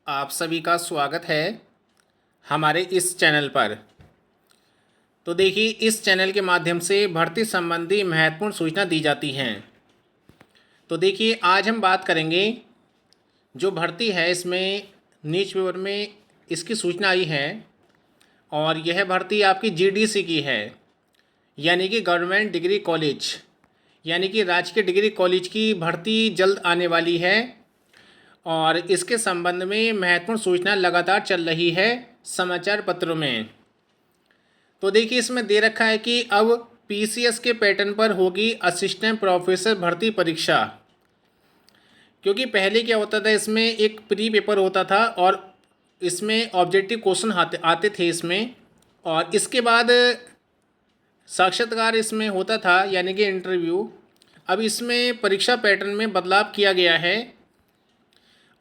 आप सभी का स्वागत है हमारे इस चैनल पर। तो देखिए, इस चैनल के माध्यम से भर्ती संबंधी महत्वपूर्ण सूचना दी जाती हैं। तो देखिए, आज हम बात करेंगे जो भर्ती है, इसमें न्यूज़पेपर में इसकी सूचना आई है और यह भर्ती आपकी जीडीसी की है, यानी कि गवर्नमेंट डिग्री कॉलेज, यानी कि राजकीय डिग्री कॉलेज की भर्ती जल्द आने वाली है। और इसके संबंध में महत्वपूर्ण सूचना लगातार चल रही है समाचार पत्रों में। तो देखिए, इसमें दे रखा है कि अब पीसीएस के पैटर्न पर होगी असिस्टेंट प्रोफेसर भर्ती परीक्षा। क्योंकि पहले क्या होता था, इसमें एक प्री पेपर होता था और इसमें ऑब्जेक्टिव क्वेश्चन आते थे इसमें, और इसके बाद साक्षात्कार इसमें होता था, यानी कि इंटरव्यू। अब इसमें परीक्षा पैटर्न में बदलाव किया गया है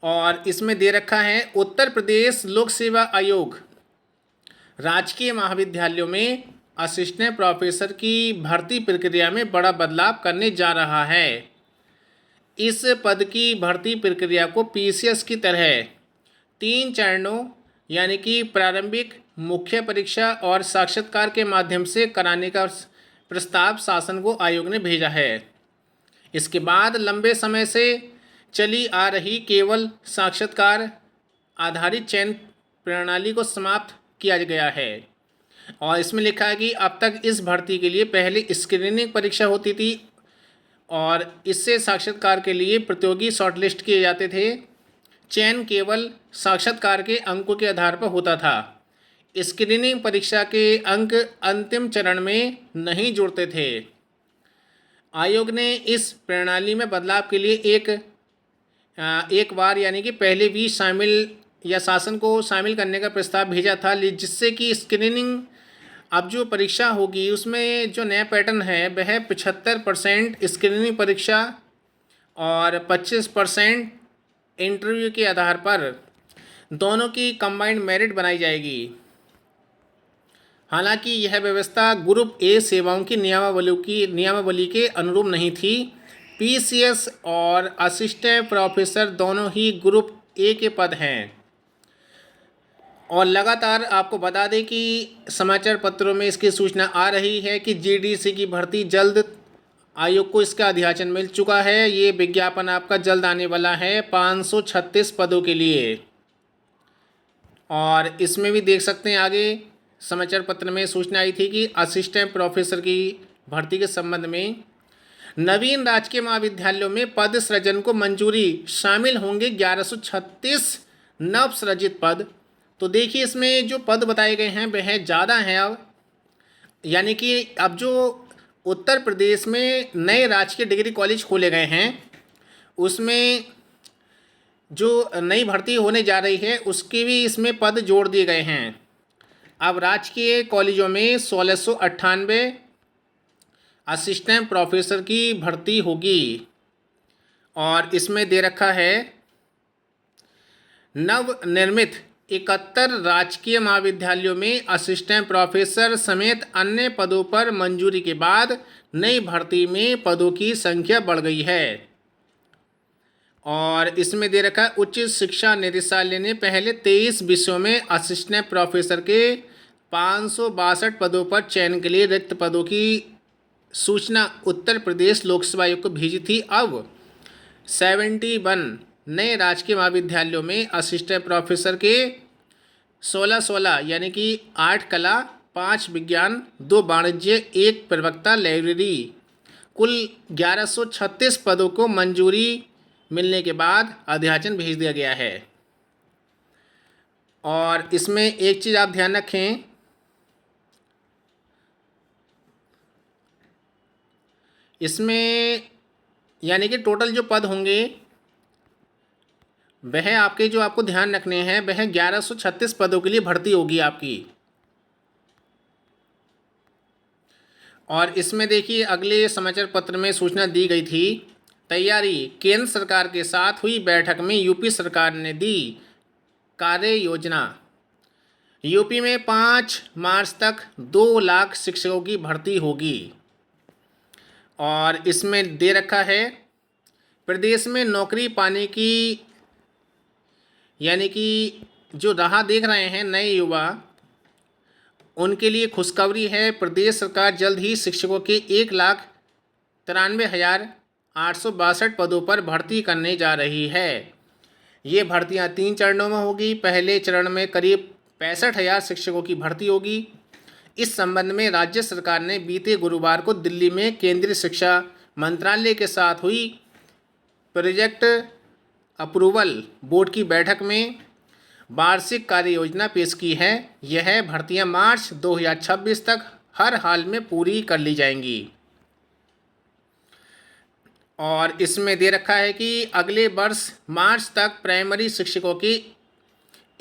और इसमें दे रखा है उत्तर प्रदेश लोक सेवा आयोग राजकीय महाविद्यालयों में असिस्टेंट प्रोफेसर की भर्ती प्रक्रिया में बड़ा बदलाव करने जा रहा है। इस पद की भर्ती प्रक्रिया को पीसीएस की तरह 3 चरणों, यानी कि प्रारंभिक, मुख्य परीक्षा और साक्षात्कार के माध्यम से कराने का प्रस्ताव शासन को आयोग ने भेजा है। इसके बाद लंबे समय से चली आ रही केवल साक्षात्कार आधारित चयन प्रणाली को समाप्त किया गया है। और इसमें लिखा है कि अब तक इस भर्ती के लिए पहले स्क्रीनिंग परीक्षा होती थी और इससे साक्षात्कार के लिए प्रतियोगी शॉर्टलिस्ट किए जाते थे। चयन केवल साक्षात्कार के अंकों के आधार पर होता था। स्क्रीनिंग परीक्षा के अंक अंतिम चरण में नहीं जुड़ते थे। आयोग ने इस प्रणाली में बदलाव के लिए एक बार, यानी कि पहले भी शामिल या शासन को शामिल करने का प्रस्ताव भेजा था, जिससे कि स्क्रीनिंग अब जो परीक्षा होगी उसमें जो नया पैटर्न है वह 75% स्क्रीनिंग परीक्षा और 25% इंटरव्यू के आधार पर दोनों की कंबाइंड मेरिट बनाई जाएगी। हालांकि यह व्यवस्था ग्रुप ए सेवाओं की नियमावली के अनुरूप नहीं थी। पीसीएस और असिस्टेंट प्रोफेसर दोनों ही ग्रुप ए के पद हैं। और लगातार आपको बता दें कि समाचार पत्रों में इसकी सूचना आ रही है कि जीडीसी की भर्ती जल्द, आयोग को इसका अधियाचन मिल चुका है। ये विज्ञापन आपका जल्द आने वाला है 536 पदों के लिए। और इसमें भी देख सकते हैं, आगे समाचार पत्र में सूचना आई थी कि असिस्टेंट प्रोफेसर की भर्ती के संबंध में नवीन राजकीय महाविद्यालयों में पद सृजन को मंजूरी, शामिल होंगे 1136 नव सृजित पद। तो देखिए, इसमें जो पद बताए गए हैं वह ज़्यादा हैं अब, यानी कि अब जो उत्तर प्रदेश में नए राजकीय डिग्री कॉलेज खोले गए हैं उसमें जो नई भर्ती होने जा रही है उसके भी इसमें पद जोड़ दिए गए हैं। अब राजकीय कॉलेजों में 1698 असिस्टेंट प्रोफेसर की भर्ती होगी। और इसमें दे रखा है नवनिर्मित 71 राजकीय महाविद्यालयों में असिस्टेंट प्रोफेसर समेत अन्य पदों पर मंजूरी के बाद नई भर्ती में पदों की संख्या बढ़ गई है। और इसमें दे रखा है उच्च शिक्षा निदेशालय ने पहले 23 विषयों में असिस्टेंट प्रोफेसर के 562 पदों पर चयन के लिए रिक्त पदों की सूचना उत्तर प्रदेश लोक सेवा आयोग को भेजी थी। अब 71 नए राजकीय महाविद्यालयों में असिस्टेंट प्रोफेसर के 16 यानी कि 8 कला, 5 विज्ञान, 2 वाणिज्य, 1 प्रवक्ता लाइब्रेरी, कुल 1136 पदों को मंजूरी मिलने के बाद अधियाचन भेज दिया गया है। और इसमें एक चीज़ आप ध्यान रखें, इसमें यानी कि टोटल जो पद होंगे वह आपके, जो आपको ध्यान रखने हैं, वह 1136 पदों के लिए भर्ती होगी आपकी। और इसमें देखिए, अगले समाचार पत्र में सूचना दी गई थी, तैयारी, केंद्र सरकार के साथ हुई बैठक में यूपी सरकार ने दी कार्य योजना। यूपी में 5 मार्च तक 2 लाख शिक्षकों की भर्ती होगी। और इसमें दे रखा है प्रदेश में नौकरी पाने की यानी कि जो राह देख रहे हैं नए युवा, उनके लिए खुशखबरी है। प्रदेश सरकार जल्द ही शिक्षकों के 1,93,862 पदों पर भर्ती करने जा रही है। ये भर्तियां 3 चरणों में होगी। पहले चरण में करीब 65,000 शिक्षकों की भर्ती होगी। इस संबंध में राज्य सरकार ने बीते गुरुवार को दिल्ली में केंद्रीय शिक्षा मंत्रालय के साथ हुई प्रोजेक्ट अप्रूवल बोर्ड की बैठक में वार्षिक कार्य योजना पेश की है। यह भर्तियां मार्च 2026 तक हर हाल में पूरी कर ली जाएंगी। और इसमें दे रखा है कि अगले वर्ष मार्च तक प्राइमरी शिक्षकों की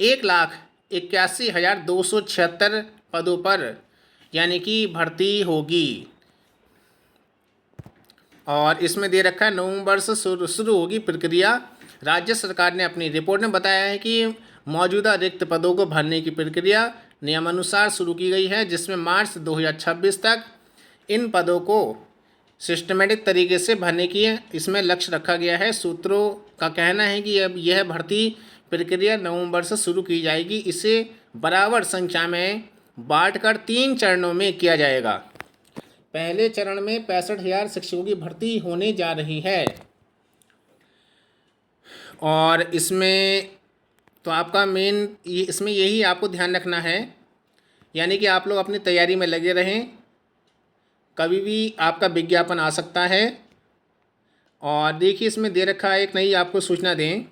1,81,276 पदों पर यानी कि भर्ती होगी। और इसमें दे रखा है नवंबर से शुरू होगी प्रक्रिया। राज्य सरकार ने अपनी रिपोर्ट में बताया है कि मौजूदा रिक्त पदों को भरने की प्रक्रिया नियमानुसार शुरू की गई है, जिसमें मार्च 2026 तक इन पदों को सिस्टमेटिक तरीके से भरने की इसमें लक्ष्य रखा गया है। सूत्रों का कहना है कि अब यह भर्ती प्रक्रिया नवंबर से शुरू की जाएगी। इसे बराबर संख्या में बांटकर 3 चरणों में किया जाएगा। पहले चरण में 65,000 शिक्षकों की भर्ती होने जा रही है। और इसमें तो आपका मेन इसमें यही आपको ध्यान रखना है, यानी कि आप लोग अपनी तैयारी में लगे रहें। कभी भी आपका विज्ञापन आ सकता है। और देखिए इसमें दे रखा है, एक नई आपको सूचना दें।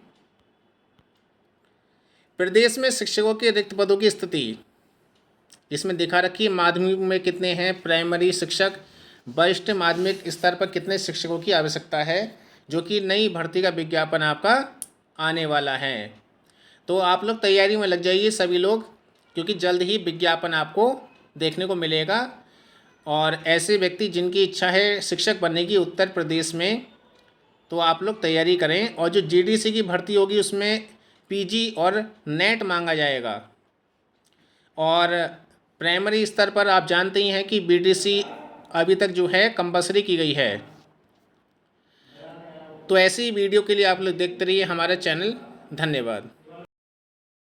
प्रदेश में शिक्षकों के रिक्त पदों की स्थिति इसमें दिखा रखी है। माध्यमिक में कितने हैं प्राइमरी शिक्षक, वरिष्ठ माध्यमिक स्तर पर कितने शिक्षकों की आवश्यकता है, जो कि नई भर्ती का विज्ञापन आपका आने वाला है। तो आप लोग तैयारी में लग जाइए सभी लोग, क्योंकि जल्द ही विज्ञापन आपको देखने को मिलेगा। और ऐसे व्यक्ति जिनकी इच्छा है शिक्षक बनने की उत्तर प्रदेश में, तो आप लोग तैयारी करें। और जो जीडीसी की भर्ती होगी उसमें पीजी और नेट मांगा जाएगा। और प्राइमरी स्तर पर आप जानते ही हैं कि बीडीसी अभी तक जो है कंपल्सरी की गई है। तो ऐसी वीडियो के लिए आप लोग देखते रहिए हमारा चैनल। धन्यवाद।